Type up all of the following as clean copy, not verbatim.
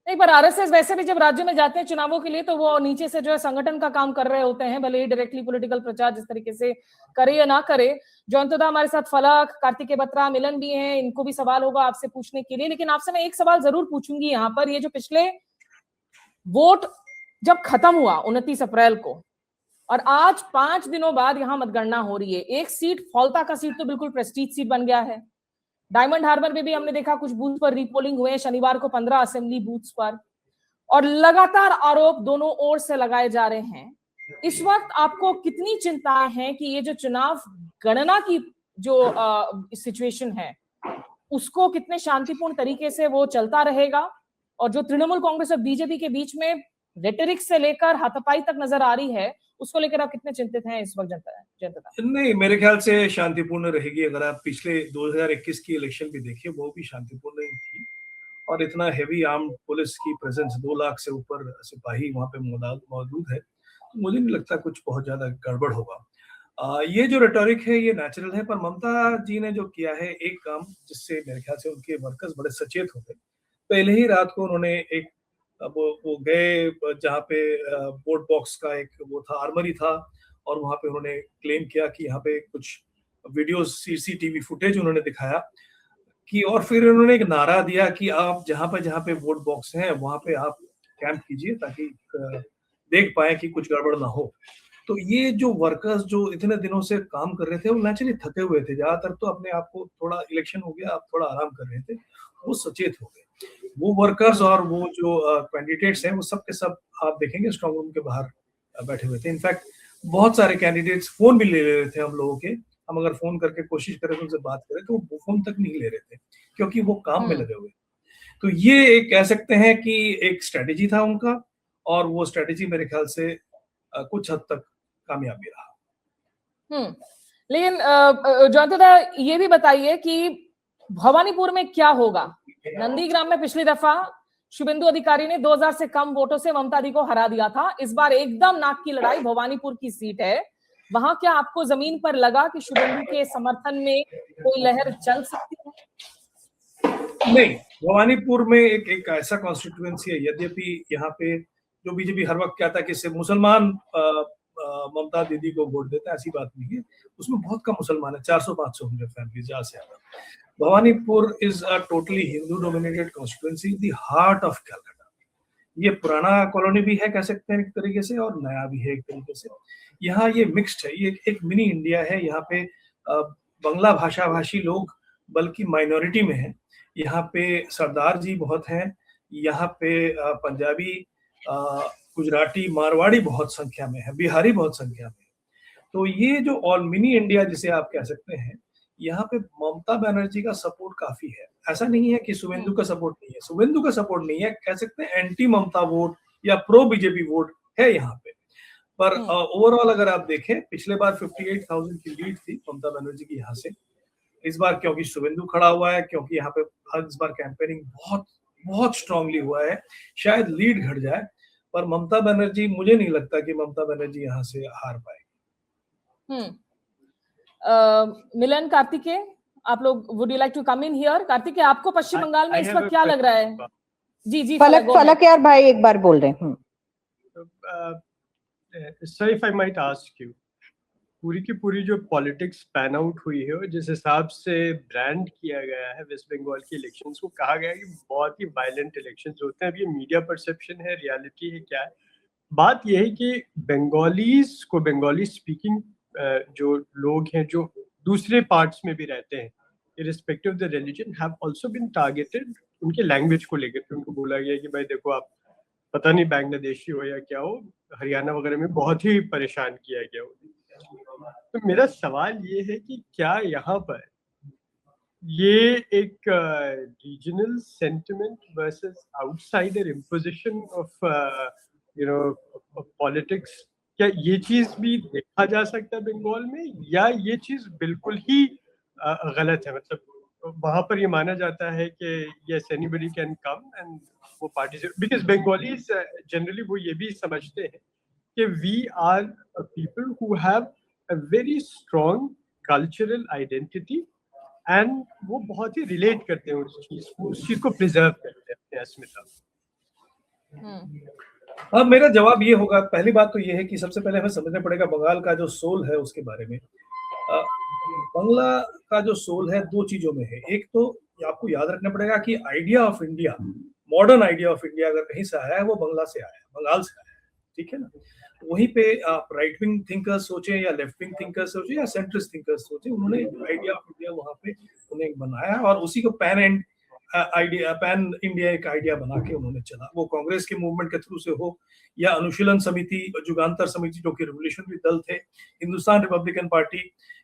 नहीं, पर आरएसएस वैसे भी जब राज्य में जाते हैं चुनावों के लिए तो वो नीचे से जो है संगठन का काम कर रहे होते हैं, भले ही डायरेक्टली पॉलिटिकल प्रचार जिस तरीके से करे या ना करे। जयंतदा हमारे साथ, फलक, कार्तिकेय बत्रा, मिलन भी हैं, इनको भी सवाल होगा आपसे पूछने के लिए। लेकिन आपसे मैं एक सवाल जरूर पूछूंगी यहाँ पर, ये जो पिछले वोट जब खत्म हुआ 29 अप्रैल को और आज 5 दिनों बाद यहां मतगणना हो रही है, एक सीट फौलता का सीट तो बिल्कुल प्रेस्टीज सीट बन गया है। डायमंड हार्बर में भी हमने देखा कुछ बूथ पर रीपोलिंग हुए शनिवार को 15 असेंबली बूथ्स पर, और लगातार आरोप दोनों ओर से लगाए जा रहे हैं। इस वक्त आपको कितनी चिंताएं हैं कि ये जो चुनाव गणना की जो सिचुएशन है उसको कितने शांतिपूर्ण तरीके से वो चलता रहेगा, और जो तृणमूल कांग्रेस और बीजेपी के बीच में रेटरिक से लेकर हाथापाई तक नजर आ रही है, उसको लेकर आप कितने चिंतित हैं इस वक्त? जनता नहीं, मेरे ख्याल से शांतिपूर्ण रहेगी। अगर आप पिछले 2021 की इलेक्शन भी देखिए, वो भी शांतिपूर्ण ही थी, और इतना हेवी आर्म पुलिस की प्रेजेंस, 2 लाख से ऊपर सिपाही वहां पे मौजूद है, तो मुझे नहीं लगता कुछ बहुत ज्यादा गड़बड़ होगा। ये जो रेटोरिक है ये नेचुरल है, पर ममता जी ने जो किया है एक काम, जिससे मेरे ख्याल से उनके वर्कर्स बड़े सचेत हो गए। पहले ही रात को उन्होंने एक वो गए जहाँ पे वोट बॉक्स का एक वो था, आर्मरी था, और वहां पे उन्होंने क्लेम किया कि यहाँ पे कुछ वीडियो सीसीटीवी फुटेज उन्होंने दिखाया कि, और फिर उन्होंने एक नारा दिया कि आप जहाँ पे वोट बॉक्स हैं वहां पे आप कैंप कीजिए ताकि देख पाए कि कुछ गड़बड़ ना हो। तो ये जो वर्कर्स जो इतने दिनों से काम कर रहे थे वो नेचुरली थके हुए थे, ज्यादातर तो अपने आप को, थोड़ा इलेक्शन हो गया, आप थोड़ा आराम कर रहे थे, वो सचेत हो गए। वो वर्कर्स और वो जो कैंडिडेट्स हैं वो सब के सब आप देखेंगे स्ट्रॉन्ग रूम के बाहर बैठे हुए थे। इनफैक्ट बहुत सारे कैंडिडेट्स फोन भी ले रहे थे हम लोगों के, हम अगर फोन करके कोशिश करें तो उनसे बात करें तो वो फोन तक नहीं ले रहे थे क्योंकि वो काम में लगे हुए। तो ये एक कह सकते हैं कि एक स्ट्रेटेजी था उनका, और वो स्ट्रेटेजी मेरे ख्याल से कुछ हद तक कामयाब भी रहा। लेकिन जयंतदा ये भी बताइए कि भवानीपुर में क्या होगा? नंदीग्राम में पिछली दफा शुभेंदु अधिकारी ने 2000 से कम वोटों से ममता दी को हरा दिया था। इस बार एकदम नाक की लड़ाई भवानीपुर की सीट है। वहां क्या आपको जमीन पर लगा कि शुभेंदु के समर्थन में कोई लहर चल सकती है? नहीं, भवानीपुर में एक ऐसा कॉन्स्टिट्यूएंसी है, यद्यपि यहाँ पे जो बीजेपी हर वक्त कहता है कि सिर्फ मुसलमान ममता दीदी को वोट देते हैं, ऐसी बात नहीं है। उसमें बहुत कम मुसलमान है, 400-500 होंगे फैमिली ज्यादा से ज्यादा। Bhawanipur is a totally Hindu dominated constituency, the heart of Calcutta. ये पुराना कॉलोनी भी है कह सकते हैं एक तरीके से, और नया भी है एक तरीके से। यहाँ ये मिक्स्ड है, ये एक मिनी इंडिया है। यहाँ पे बंगला भाषा भाषी लोग बल्कि माइनॉरिटी में है। यहाँ पे सरदार जी बहुत हैं, यहाँ पे पंजाबी, गुजराती, मारवाड़ी बहुत संख्या में है, बिहारी बहुत संख्या में है। तो ये जो ऑल मिनी इंडिया जिसे आप कह सकते हैं, यहाँ पे ममता बनर्जी का सपोर्ट काफी है। ऐसा नहीं है कि शुभेंदु का सपोर्ट नहीं है, शुभेंदु का सपोर्ट नहीं है, कह सकते हैं एंटी ममता वोट या प्रो बीजेपी वोट है यहाँ पे। पर ओवरऑल अगर आप देखें, पिछले बार 58,000 की लीड थी ममता बनर्जी की यहाँ से। इस बार क्योंकि शुभेंदु खड़ा हुआ है, क्योंकि यहाँ पे इस बार कैंपेनिंग बहुत बहुत स्ट्रांगली हुआ है, शायद लीड घट जाए। पर ममता बनर्जी, मुझे नहीं लगता कि ममता बनर्जी यहाँ से हार पाएगी। मिलन, कार्तिकेय, आप लोग would you like to come in here? Kartikeya, आपको पश्चिम बंगाल में इस वक्त क्या लग रहा है? जी फलक यार भाई एक बार बोल रहे हैं। Sir, if I might ask you, पूरी की पूरी जो पॉलिटिक्स पैन आउट हुई है और जिस हिसाब से ब्रांड किया गया है वेस्ट बंगाल के इलेक्शंस को, कहा गया है कि बहुत ही वायलेंट इलेक्शंस होते हैं। अब ये मीडिया परसेप्शन है, रियलिटी है, क्या है? बात यह है कि बंगालीज को, बंगाली स्पीकिंग जो लोग हैं जो दूसरे पार्ट्स में भी रहते हैं, irrespective of the religion, have also been targeted उनके लैंग्वेज को लेकर के। उनको बोला गया कि भाई देखो, आप पता नहीं बांग्लादेशी हो या क्या हो, हरियाणा वगैरह में बहुत ही परेशान किया गया हो। तो मेरा सवाल ये है कि क्या यहाँ पर ये एक regional sentiment versus outsider imposition of politics, क्या ये चीज भी देखा जा सकता है बंगाल में, या ये चीज बिल्कुल ही गलत है? मतलब वहां पर ये माना जाता है कि yes, anybody can come and वो पार्टिसिपेट, बिकॉज बंगालीज जनरली वो ये भी समझते हैं कि we are people who have a very strong cultural identity, and वो बहुत ही रिलेट करते हैं उस चीज को प्रिजर्व करते हैं अपने अस्मिता। अब मेरा जवाब ये होगा, पहली बात तो ये है कि सबसे पहले हमें समझना पड़ेगा बंगाल का जो सोल है उसके बारे में। बांग्ला का जो सोल है दो चीजों में है। एक तो आपको याद रखना पड़ेगा कि idea of India, modern idea of India अगर कहीं से आया है वो बंगला से आया है, बंगाल से आया है, ठीक है ना। वहीं पे आप राइट विंग थिंकर्स सोचे या लेफ्ट विंग थिंकर्स सोचे या सेंट्रिस्ट थिंकर्स सोचे, उन्होंने आइडिया ऑफ इंडिया वहां पे उन्हें बनाया और उसी को पैन इंडिया एक आइडिया बना के उन्होंने चला। वो कांग्रेस के मूवमेंट के थ्रू से हो या अनुशीलन समिति, जुगांतर समिति जो कि रिवोल्यूशनरी दल थे, हिंदुस्तान रिपब्लिकन पार्टी,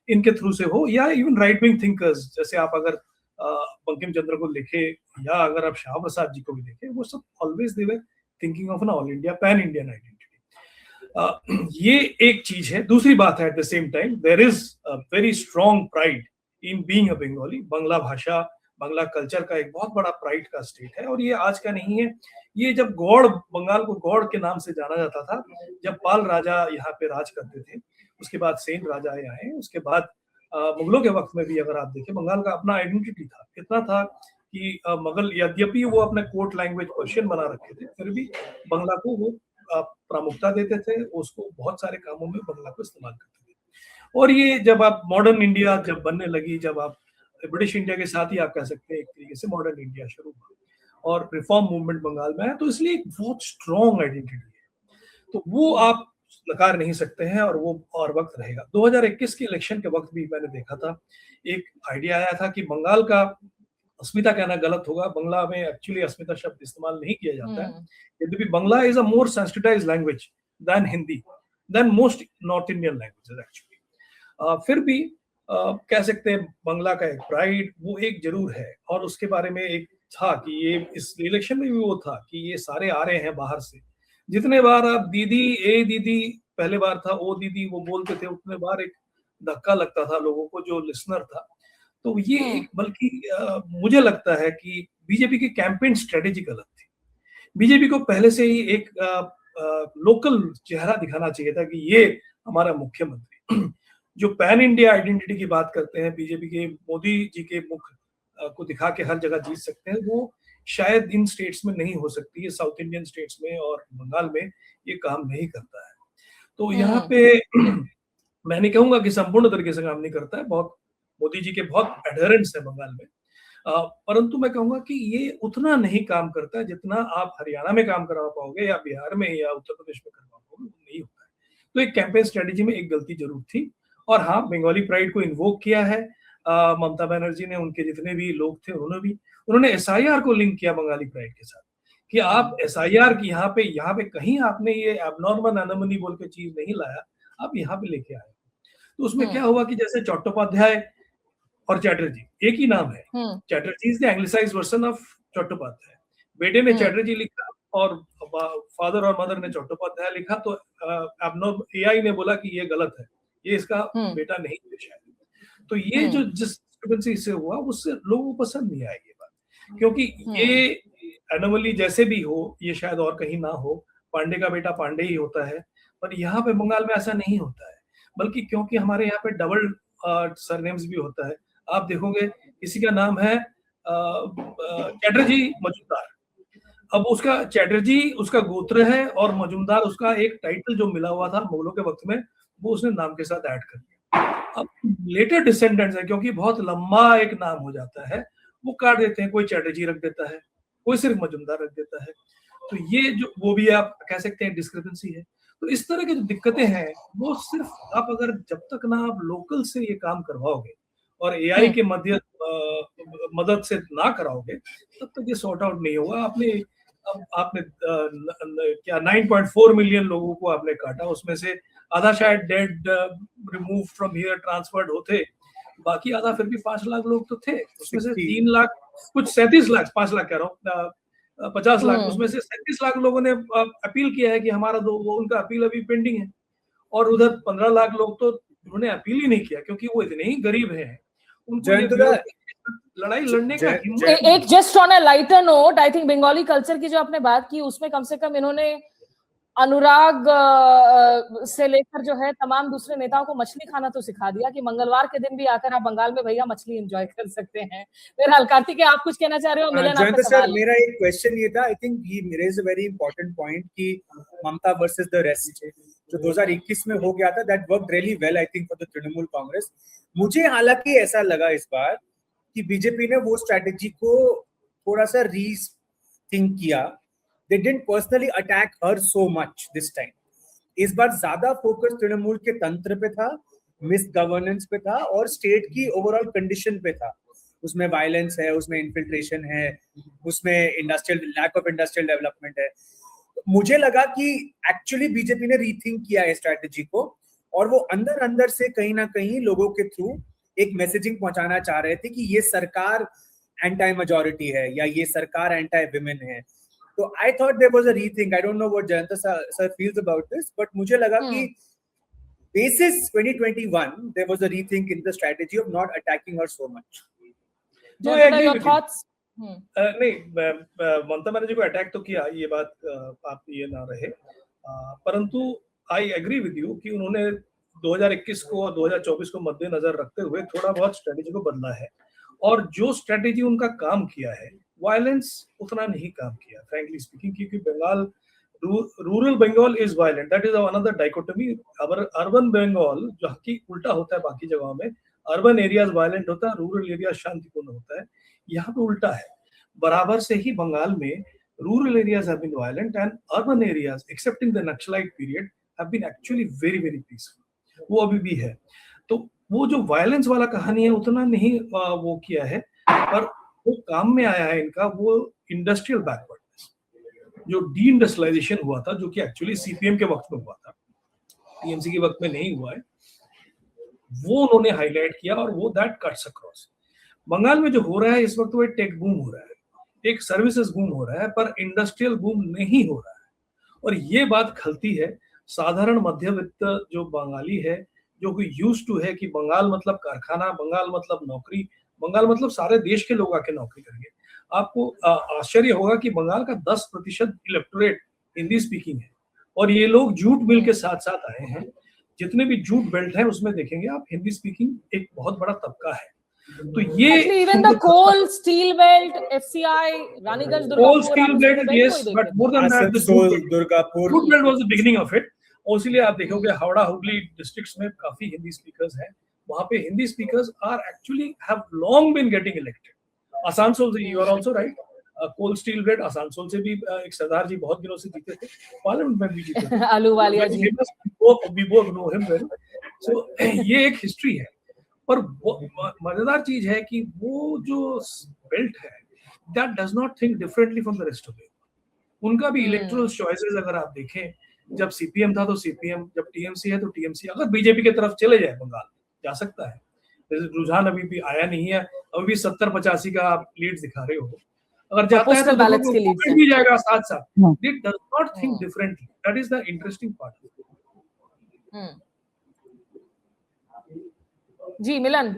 इनके थ्रू से हो, या इवन राइट विंग थिंकर्स जैसे आप अगर बंकिम चंद्र को लिखे या अगर आप श्यामा प्रसाद जी को भी देखें, वो सब always they were thinking of an all India pan Indian identity. ये एक चीज है। दूसरी बात है, at the same time there is a very strong pride in being a Bengali. Bangla भाषा, बांग्ला कल्चर का एक बहुत बड़ा प्राइड का स्टेट है और ये आज का नहीं है। ये जब गौड़, बंगाल को गौड़ के नाम से जाना जाता था, जब पाल राजा यहाँ पे राज करते थे, उसके बाद सेन राजा आए, उसके बाद मुगलों के वक्त में भी अगर आप देखें बंगाल का अपना आइडेंटिटी था। इतना था कि मुगल यद्यपि वो अपने कोर्ट लैंग्वेज पर्शियन बना रखे थे, फिर भी बंगला को वो प्रामुख्यता देते थे, उसको बहुत सारे कामों में बंगला को इस्तेमाल करते थे। और ये जब आप मॉडर्न इंडिया जब बनने लगी, जब आप ब्रिटिश इंडिया के साथ ही आप कह सकते हैं एक तरीके से मॉडर्न इंडिया शुरू हुआ और रिफॉर्म मूवमेंट बंगाल में है, तो इसलिए एक बहुत स्ट्रॉन्ग आइडेंटिटी है, तो वो आप नकार नहीं सकते हैं और वो और वक्त रहेगा। 2021 के इलेक्शन के वक्त भी मैंने देखा था, एक आइडिया आया था कि बंगाल का, अस्मिता कहना गलत होगा, बंगला में एक्चुअली अस्मिता शब्द इस्तेमाल नहीं किया जाता है, यद्यपि Bangla is a more sensitized language than Hindi, than most north Indian languages actually. फिर भी कह सकते हैं बंगला का एक प्राइड वो एक जरूर है। और उसके बारे में एक था कि ये इस इलेक्शन में भी वो था कि ये सारे आ रहे हैं बाहर से, जितने बार आप दीदी, ए दीदी, पहले बार था ओ दीदी वो बोलते थे, उतने बार एक धक्का लगता था लोगों को जो लिसनर था। तो ये एक, बल्कि मुझे लगता है कि बीजेपी की कैंपेन स्ट्रेटेजी गलत थी। बीजेपी को पहले से ही एक लोकल चेहरा दिखाना चाहिए था कि ये हमारा मुख्यमंत्री जो पैन इंडिया आइडेंटिटी की बात करते हैं, बीजेपी के मोदी जी के मुख को दिखा के हर जगह जीत सकते हैं, वो शायद इन स्टेट्स में नहीं हो सकती है, साउथ इंडियन स्टेट्स में और बंगाल में ये काम नहीं करता है। तो यहाँ पे मैं नहीं कहूंगा कि संपूर्ण तरीके से काम नहीं करता है, बहुत मोदी जी के बहुत एडहेरेंट्स है बंगाल में, परंतु मैं कहूंगा कि ये उतना नहीं काम करता है जितना आप हरियाणा में काम करवा पाओगे या बिहार में या उत्तर प्रदेश में करवा पाओगे, नहीं होता है। तो एक कैंपेन स्ट्रेटेजी में एक गलती जरूर थी। और हाँ, बंगाली प्राइड को इन्वोक किया है ममता बनर्जी ने, उनके जितने भी लोग थे उन्होंने एसआईआर को लिंक किया बंगाली प्राइड के साथ कि आप एसआईआर की यहाँ पे कहीं आपने ये एबनॉर्मल एनोमली बोल के चीज नहीं लाया, आप यहाँ पे लेके आए। तो उसमें क्या हुआ कि जैसे चट्टोपाध्याय और चैटर्जी एक ही नाम है, Chatterjee is the anglicised version of Chattopadhyay. बेटे ने चैटर्जी लिखा और फादर और मदर ने चट्टोपाध्याय लिखा, तो एबनॉर्मल एआई ने बोला कि ये गलत है, ये इसका बेटा नहीं है शायद। तो ये जो जिस डिस्क्रिपेंसी से हुआ उससे लोगों को पसंद नहीं आई ये बात, क्योंकि ये एनोमली जैसे भी हो, ये शायद और कहीं ना हो, पांडे का बेटा पांडे ही होता है, पर यहाँ पे बंगाल में ऐसा नहीं होता है, बल्कि क्योंकि हमारे यहाँ पे डबल सरनेम्स भी होता है। आप देखोगे किसी का नाम है चैटर्जी मजूमदार, अब उसका चैटर्जी उसका गोत्र है और मजूमदार उसका एक टाइटल जो मिला हुआ था मुगलों के वक्त में, वो उसने नाम के साथ ऐड कर दिया। अब लेटर डिसेंडेंट्स है, क्योंकि बहुत लंबा एक नाम हो जाता है, वो काट देते हैं, कोई चैटर्जी रख देता है, कोई सिर्फ मजूमदार रख देता है। तो ये जो वो भी आप कह सकते हैं डिस्क्रिपेंसी है। तो इस तरह की जो दिक्कतें हैं वो सिर्फ आप अगर जब तक ना आप लोकल से ये काम करवाओगे और एआई के मदद से ना कराओगे, तब तक ये सॉर्ट आउट नहीं होगा। आपने क्या 9.4 मिलियन लोगों को आपने काटा, उसमें से आधा शायद dead, remove from here, transferred होते, बाकी आधा फिर भी 5 लाख लोग तो थे, उसमें से 3 लाख, कुछ 37 लाख, 5 लाख कह रहा हूँ, 50 लाख, उसमें से 37 लाख लोगों ने अपील किया है कि हमारा वो उनका अपील अभी पेंडिंग है, और उधर 15 लाख लोग तो उन्होंने अपील ही नहीं किया क्योंकि वो इतने ही गरीब हैं, उनको लड़ाई लड़ने का एक just on a lighter note, I think Bengali culture की जो आपने बात की उसमें कम से कम इन्होंने अनुराग से लेकर जो है तमाम दूसरे नेताओं को मछली खाना तो सिखा दिया कि मंगलवार के दिन भी आकर आप बंगाल में भैया मछली एंजॉय कर सकते हैं। बहरहाल कार्तिकेय, आप कुछ कहना चाह रहे हो? मिलन, जयंत आपका सर, सवाल। मेरा एक क्वेश्चन ये था, I think he raise a very important point कि ममता वर्सेस द रेस्ट जो 2021 में हो गया था, that worked really well I think for the Trinamool Congress. मुझे हालांकि ऐसा लगा इस बार कि बीजेपी ने वो स्ट्रैटेजी को थोड़ा सा रीथिंक किया। They didn't personally attack her so much this time. इस बार ज्यादा फोकस तृणमूल के तंत्र पे था, मिस गवर्नेंस पे था और स्टेट की ओवरऑल कंडीशन पे था। उसमें वायलेंस है, उसमें इन्फिल्ट्रेशन है, उसमें industrial lack of industrial development है। मुझे लगा कि एक्चुअली बीजेपी ने रीथिंक किया है स्ट्रैटेजी को और वो अंदर अंदर से कहीं ना कहीं लोगों के थ्रू एक मैसेजिंग पहुंचाना चाह रहे थे कि ये सरकार एंटी मेजॉरिटी है या ये सरकार एंटी विमेन है। तो I thought there was a rethink. I don't know what Jayant sir feels about this, but मुझे लगा कि basis 2021 there was a rethink in the strategy of not attacking her so much. No, I agree your with you. thoughts? नहीं, ममता बनर्जी को attack तो किया, ये बात आप ये ना रहे, परंतु आई एग्री विद यू कि उन्होंने 2021 को और 2024 को मद्देनजर रखते हुए थोड़ा बहुत स्ट्रेटेजी को बदला है और जो स्ट्रेटेजी उनका काम किया है, वायलेंस उतना नहीं काम किया फ्रैंकली स्पीकिंग, क्योंकि Bengal rural Bengal is violent, that is another dichotomy. Urban Bengal जो कि उल्टा होता है बाकी जगहों में, अर्बन एरियाज वायलेंट होता है, रूरल एरिया शांतिपूर्ण होता है। यहाँ पे उल्टा है, बराबर से ही बंगाल में rural areas have been violent and urban areas excepting the naxalite period have been actually very very peaceful. वो अभी भी है। तो वो जो वायलेंस वाला कहानी है उतना नहीं वो किया है, पर वो काम में आया है इनका वो इंडस्ट्रियल बैकवर्डनेस, जो डी इंडस्ट्रियलाइजेशन हुआ था, जो कि एक्चुअली सीपीएम के वक्त में हुआ था, टीएमसी के वक्त में नहीं हुआ है, वो उन्होंने हाईलाइट किया और वो दैट कट्स अक्रॉस। बंगाल में जो हो रहा है इस वक्त वो एक टेक बूम हो रहा है, एक सर्विसेज बूम हो रहा है, पर इंडस्ट्रियल बूम नहीं हो रहा है। और ये बात खलती है साधारण मध्यवित्त जो बंगाली है, जो कि यूज्ड टू है कि बंगाल मतलब कारखाना, बंगाल मतलब नौकरी, बंगाल मतलब सारे देश के लोग आके नौकरी करेंगे। आपको आश्चर्य होगा कि बंगाल का 10% इलेक्टोरेट हिंदी स्पीकिंग है और ये लोग जूट मिल के साथ साथ आए हैं। जितने भी जूट बेल्ट हैं उसमें देखेंगे आप हिंदी स्पीकिंग एक बहुत बड़ा तबका है। तो ये even the coal steel belt, FCI, Raniganj, Durgapur, coal steel belt, yes, but more than that, the Durgapur belt was the beginning of it. और इसलिए आप देखोगे हावड़ा हुगली डिस्ट्रिक्ट्स में काफी हिंदी स्पीकर्स हैं, वहां पे Hindi speakers are actually have long been getting elected. Asansol से, you are also right, coal steel belt Asansol से भी एक सरदार जी बहुत दिनों से जीते थे, पार्लियामेंट में भी जीते थे, आलूवालिया जी, we both know him well. So ये एक हिस्ट्री है। पर मजेदार चीज है कि वो जो बेल्ट है that does not think differently from the rest of it. उनका भी इलेक्टोरल चॉइसेस अगर आप देखें, जब सीपीएम था तो सीपीएम, जब टीएमसी है तो टीएमसी, अगर बीजेपी की तरफ चले जाए बंगाल जा सकता है, रुझान अभी भी आया नहीं है, अभी भी 70-85 का आप लीड दिखा रहे हो, अगर जाता है तो भी जाएगा साथ साथ। It does not think differently, that is the interesting part. जी मिलन।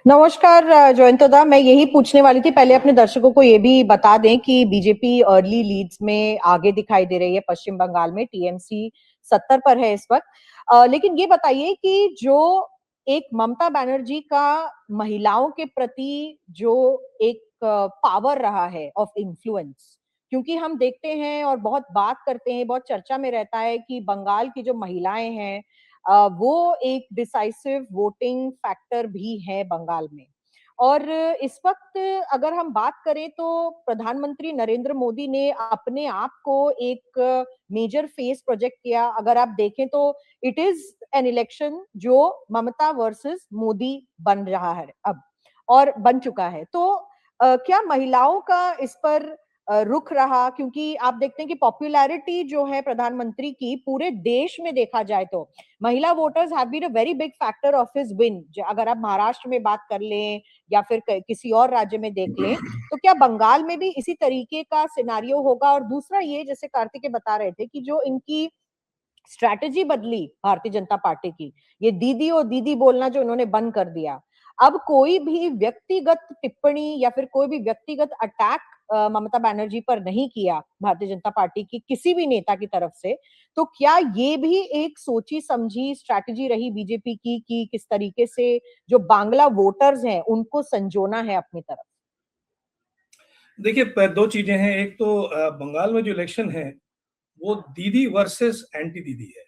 नमस्कार जयंतदा, मैं यही पूछने वाली थी। पहले अपने दर्शकों को ये भी बता दें कि बीजेपी अर्ली लीड्स में आगे दिखाई दे रही है पश्चिम बंगाल में, टीएमसी 70 पर है इस वक्त। लेकिन ये बताइए कि जो एक ममता बनर्जी का महिलाओं के प्रति जो एक पावर रहा है ऑफ इन्फ्लुएंस, क्योंकि हम देखते हैं और बहुत बात करते हैं, बहुत चर्चा में रहता है कि बंगाल की जो महिलाएं हैं वो एक डिसाइसिव वोटिंग फैक्टर भी है बंगाल में। और इस वक्त अगर हम बात करें तो प्रधानमंत्री नरेंद्र मोदी ने अपने आप को एक मेजर फेस प्रोजेक्ट किया। अगर आप देखें तो इट इज एन इलेक्शन जो ममता वर्सेस मोदी बन रहा है अब, और बन चुका है। तो क्या महिलाओं का इस पर रुख रहा, क्योंकि आप देखते हैं कि पॉपुलैरिटी जो है प्रधानमंत्री की पूरे देश में देखा जाए तो महिला voters have been a very big factor of his win. अगर आप महाराष्ट्र में बात कर लें या फिर किसी और राज्य में देख लें, तो क्या बंगाल में भी इसी तरीके का सिनारियो होगा? और दूसरा ये, जैसे कार्तिकेय बता रहे थे कि जो इनकी स्ट्रैटेजी बदली भारतीय जनता पार्टी की, ये दीदी और दीदी बोलना जो उन्होंने बंद कर दिया, अब कोई भी व्यक्तिगत टिप्पणी या फिर कोई भी व्यक्तिगत अटैक ममता बनर्जी पर नहीं किया भारतीय जनता पार्टी की किसी भी नेता की तरफ से, तो क्या ये भी एक सोची समझी स्ट्रैटेजी रही बीजेपी की कि किस तरीके से जो बांग्ला वोटर्स हैं उनको संजोना है अपनी तरफ? देखिए, दो चीजें हैं। एक तो बंगाल में जो इलेक्शन है वो दीदी वर्सेस एंटी दीदी है।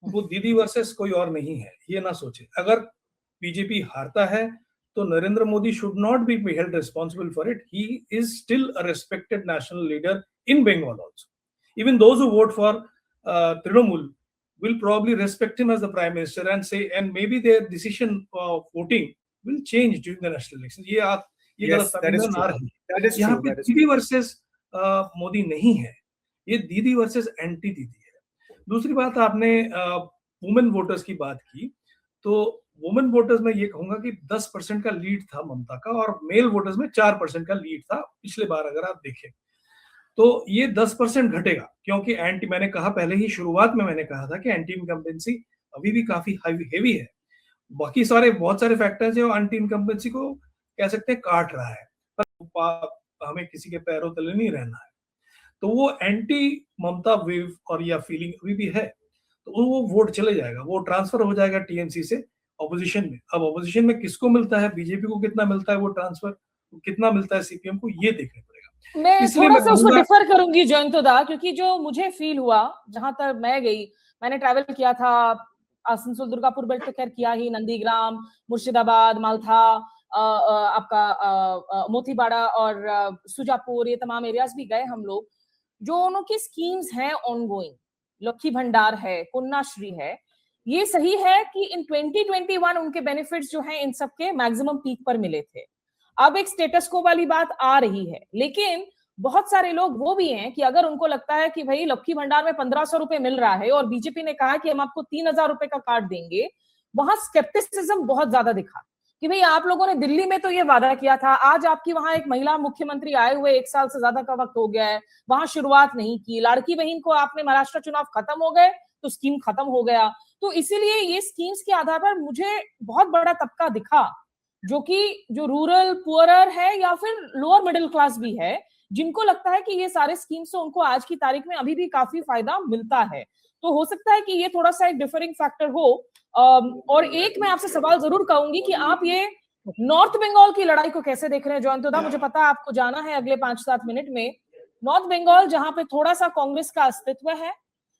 वो दीदी वर्सेस कोई और नहीं है, ये ना सोचे। अगर बीजेपी हारता है तो Narendra Modi should not be held responsible for it. He is still a respected national leader in Bengal also. Even those who vote for Trinamool will probably respect him as the prime minister and say, and maybe their decision of voting will change during the national election. ये Yes, that is गलतफहमी ना true. रही। That is यहाँ true. पे That is दीदी true. Versus Modi नहीं है, ये दीदी वर्सेस एंटी दीदी है। दूसरी बात, आपने वुमेन वोटर्स की बात की, तो वुमेन वोटर्स में ये कहूंगा कि 10% का लीड था ममता का, और मेल वोटर्स में 4% का लीड था पिछले बार अगर आप देखें। तो ये 10% घटेगा, क्योंकि एंटी, मैंने कहा पहले ही शुरुआत में मैंने कहा था कि एंटी इनकम्बेंसी अभी भी काफी हेवी है। बाकी बहुत सारे फैक्टर्स है और एंटी इनकम्बेंसी को कह सकते हैं काट रहा है, पर हमें किसी के पैरों तले नहीं रहना है। तो वो एंटी ममता वेव और या फीलिंग अभी भी है, तो वो वोट चले जाएगा, वो ट्रांसफर हो जाएगा टीएमसी से ऑपोजिशन में। अब ऑपोजिशन में किसको मिलता है, बीजेपी को कितना मिलता है वो ट्रांसफर, कितना मिलता है सीपीएम को, ये देखना पड़ेगा। मैं इसलिए थोड़ा सा उसको कहूंगा- डिफर करूंगी जयंतदा, क्योंकि जो मुझे फील हुआ, जहां तक मैं गई, मैंने ट्रैवल किया था, आसनसोल दुर्गापुर बेल्ट तो खैर किया ही, नंदीग्राम, मुर्शिदाबाद, मालथा, आपका मोतीबाड़ा और सुजापुर, ये तमाम एरियाज भी गए हम लोग। जो उनकी स्कीम्स हैं ऑनगोइंग, लक्ष्मी भंडार है, कन्याश्री है, ये सही है कि इन 2021 उनके बेनिफिट्स जो हैं इन सबके मैक्सिमम पीक पर मिले थे। अब एक स्टेटस को वाली बात आ रही है, लेकिन बहुत सारे लोग वो भी हैं कि अगर उनको लगता है कि भाई लक्ष्मी भंडार में 1500 रुपए मिल रहा है और बीजेपी ने कहा कि हम आपको 3000 रुपए का कार्ड देंगे, वहां स्केप्टिसिज्म बहुत ज्यादा दिखा कि भाई आप लोगों ने दिल्ली में तो ये वादा किया था, आज आपकी वहां एक महिला मुख्यमंत्री आए हुए 1 साल से ज्यादा का वक्त हो गया है, वहां शुरुआत नहीं की, लाड़की बहन को आपने, महाराष्ट्र चुनाव खत्म हो गए तो स्कीम खत्म हो गया। तो इसीलिए ये स्कीम्स के आधार पर मुझे बहुत बड़ा तबका दिखा जो रूरल पुअरर है या फिर लोअर मिडिल क्लास भी है, जिनको लगता है कि ये सारे स्कीम्स से उनको आज की तारीख में अभी भी काफी फायदा मिलता है। तो हो सकता है कि ये थोड़ा सा एक डिफरिंग फैक्टर हो। और एक मैं आपसे सवाल जरूर कहूंगी कि आप ये नॉर्थ बंगाल की लड़ाई को कैसे देख रहे हैं जयंतदा? मुझे पता है आपको जाना है अगले 5-7 मिनट में। नॉर्थ बंगाल जहां पे थोड़ा सा कांग्रेस का अस्तित्व है,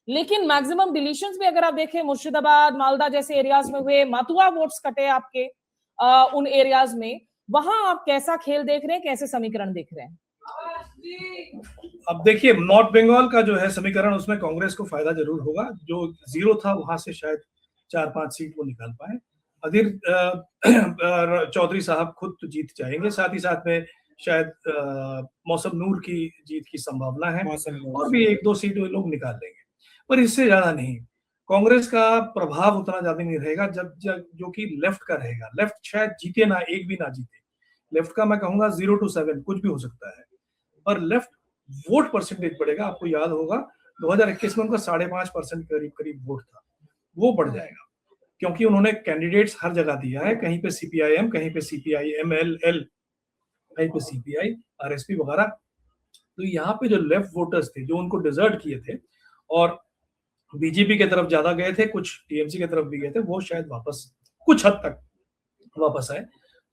लेकिन मैक्सिमम डिलीशंस भी अगर आप देखें मुर्शिदाबाद, मालदा जैसे एरियाज में हुए, मातुआ वोट्स कटे आपके उन एरियाज में, वहां आप कैसा खेल देख रहे हैं, कैसे समीकरण देख रहे हैं? अब देखिए, नॉर्थ बंगाल का जो है समीकरण, उसमें कांग्रेस को फायदा जरूर होगा। जो 0 था वहां से शायद 4-5 सीट वो निकाल पाए। अधीर चौधरी साहब खुद तो जीत जाएंगे, साथ ही साथ में शायद मौसम नूर की जीत की संभावना है, और भी 1-2 सीट वो लोग निकाल लेंगे, पर इससे ज्यादा नहीं। कांग्रेस का प्रभाव उतना ज्यादा नहीं रहेगा जो कि लेफ्ट का रहेगा। लेफ्ट शायद जीते ना, एक भी ना जीते। लेफ्ट का मैं कहूंगा 0 to 7 कुछ भी हो सकता है, और लेफ्ट वोट परसेंटेज बढ़ेगा। आपको याद होगा 2021 में उनका 5.5% करीब वोट था, वो बढ़ जाएगा, क्योंकि उन्होंने कैंडिडेट्स हर जगह दिया है, कहीं पे सीपीआईएम, कहीं पे सीपीआईएमएल, कहीं पे सीपीआई, आरएसपी वगैरह। तो यहाँ पे जो लेफ्ट वोटर्स थे, जो उनको डिजर्ट किए थे और बीजेपी की तरफ ज्यादा गए थे, कुछ टीएमसी की तरफ भी गए थे, वो शायद वापस कुछ हद तक वापस आए।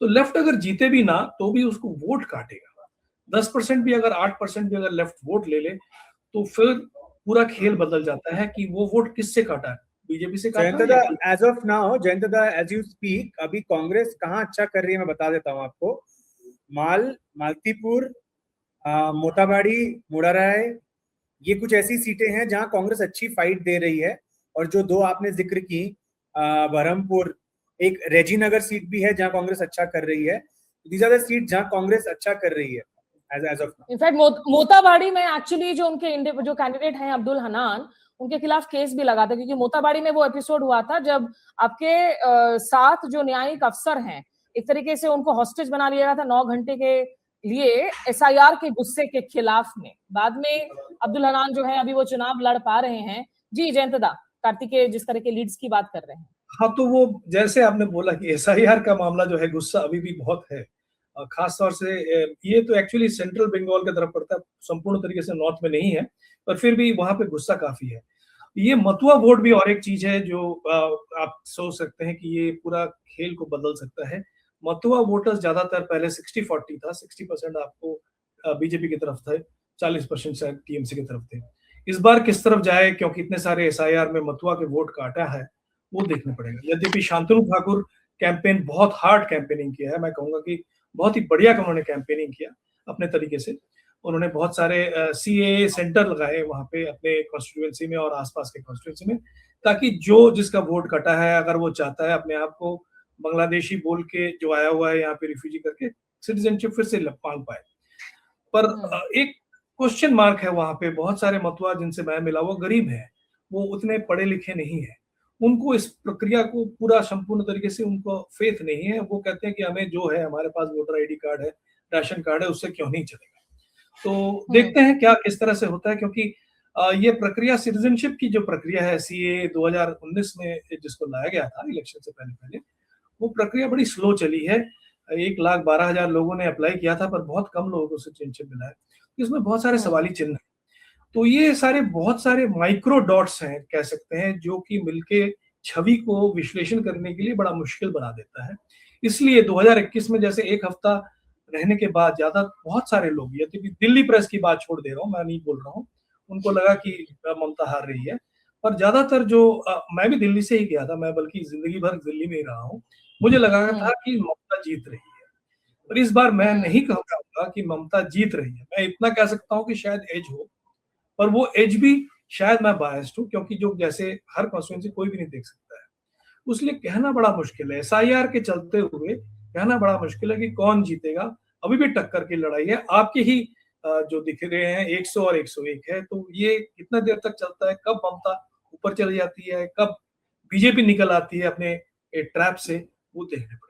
तो लेफ्ट अगर जीते भी ना तो भी उसको वोट काटेगा। 10% भी अगर 8% भी अगर लेफ्ट वोट ले ले, तो फिर पूरा खेल बदल जाता है कि वो वोट किससे काटा है, बीजेपी से काटा जयंतदा, एज ऑफ नाउ, जयंतदा, एज यू स्पीक, अभी कांग्रेस कहाँ अच्छा कर रही है मैं बता देता हूँ आपको। मालतीपुर, मोताबाड़ी, मुड़ाराय, ये कुछ ऐसी सीटें हैं जहां कांग्रेस अच्छी फाइट दे रही है। और जो 2 आपने जिक्र की, बरहमपुर, एक रेजीनगर सीट भी है जहां कांग्रेस अच्छा कर रही है। दीज आर द सीट जहां कांग्रेस अच्छा कर रही है as of now. In fact Motabari में एक्चुअली जो उनके जो कैंडिडेट हैं अब्दुल हनान, उनके खिलाफ केस भी लगा था, क्योंकि मोताबाड़ी में वो एपिसोड हुआ था जब आपके साथ जो न्यायिक अफसर हैं, एक तरीके से उनको हॉस्टेज बना लिया गया था 9 घंटे के लिए एसआईआर के गुस्से के खिलाफ में। बाद में अब्दुल हनान जो है अभी वो चुनाव लड़ पा रहे हैं। जी जयंतदा, कार्तिकेय जिस तरह के लीड्स की बात कर रहे हैं। हाँ, तो वो जैसे आपने बोला कि एसआईआर का मामला जो है, गुस्सा अभी भी बहुत है, खास तौर से ये तो एक्चुअली सेंट्रल बंगाल की तरफ पड़ता है, संपूर्ण तरीके से नॉर्थ में नहीं है, पर फिर भी वहां पे गुस्सा काफी है। ये मतुआ वोट भी और एक चीज है जो आप सोच सकते हैं कि ये पूरा खेल को बदल सकता है। मतुआ वोटर्स ज्यादातर पहले 60-40 था, 60% आपको बीजेपी की तरफ थे, 40% शायद टीएमसी की तरफ थे। इस बार किस तरफ जाए, क्योंकि इतने सारे एसआईआर में मतुआ के वोट काटा है, वो देखना पड़ेगा। यद्यपि शांतनु ठाकुर कैंपेन बहुत हार्ड कैंपेनिंग किया है, मैं कहूंगा कि बहुत ही बढ़िया उन्होंने कैंपेनिंग किया अपने तरीके से। उन्होंने बहुत सारे सीएए सेंटर लगाए वहां पे अपने कॉन्स्टिट्यूएंसी में और आसपास के कॉन्स्टिट्यूएंसी में, ताकि जो जिसका वोट कटा है, अगर वो चाहता है अपने आप को बांग्लादेशी बोल के जो आया हुआ है यहाँ पे रिफ्यूजी करके, सिटीजनशिप फिर से मांग पाए। पर एक क्वेश्चन मार्क है वहां पे। बहुत सारे मतुआ जिनसे मैं मिला वो गरीब है, वो उतने पढ़े लिखे नहीं है, उनको इस प्रक्रिया को पूरा संपूर्ण तरीके से उनको फेथ नहीं है। वो कहते हैं कि हमें जो है, हमारे पास वोटर आईडी कार्ड है, राशन कार्ड है, उससे क्यों नहीं चलेगा। तो देखते हैं क्या किस तरह से होता है, क्योंकि ये प्रक्रिया सिटीजनशिप की जो प्रक्रिया है सीए 2019 में जिसको लाया गया था इलेक्शन से पहले, वो प्रक्रिया बड़ी स्लो चली है। 1,12,000 लोगों ने अप्लाई किया था, पर बहुत कम लोगों को सिटीजनशिप मिला है। इसमें बहुत सारे सवाली चिन्ह हैं। तो ये सारे बहुत सारे माइक्रो डॉट्स हैं कह सकते हैं, जो कि मिलके छवि को विश्लेषण करने के लिए बड़ा मुश्किल बना देता है। इसलिए 2021 में जैसे एक हफ्ता रहने के बाद बहुत सारे लोग, यद्यपि दिल्ली प्रेस की बात छोड़ दे रहा हूँ, मैं नहीं बोल रहा हूँ, उनको लगा कि ममता हार रही है। पर ज्यादातर जो मैं भी दिल्ली से ही गया था, मैं बल्कि जिंदगी भर दिल्ली में ही रहा हूँ, मुझे लगा था कि ममता जीत रही है। पर इस बार मैं नहीं कहूंगा कि ममता जीत रही है। मैं इतना कह सकता हूँ कि शायद एज हो, पर वो एज भी शायद मैं बायस्ड हूँ, क्योंकि जो जैसे हर कॉन्स्टिट्यूएंसी कोई भी नहीं देख सकता है, उसलिए कहना बड़ा मुश्किल है। एसआईआर के चलते हुए कहना बड़ा मुश्किल है कि कौन जीतेगा। अभी भी टक्कर की लड़ाई है। आपके ही जो दिख रहे हैं 100 और 101 है, तो ये कितना देर तक चलता है, कब ममता ऊपर चली जाती है, कब बीजेपी निकल आती है अपने ट्रैप से, वो देखने पड़ेगा।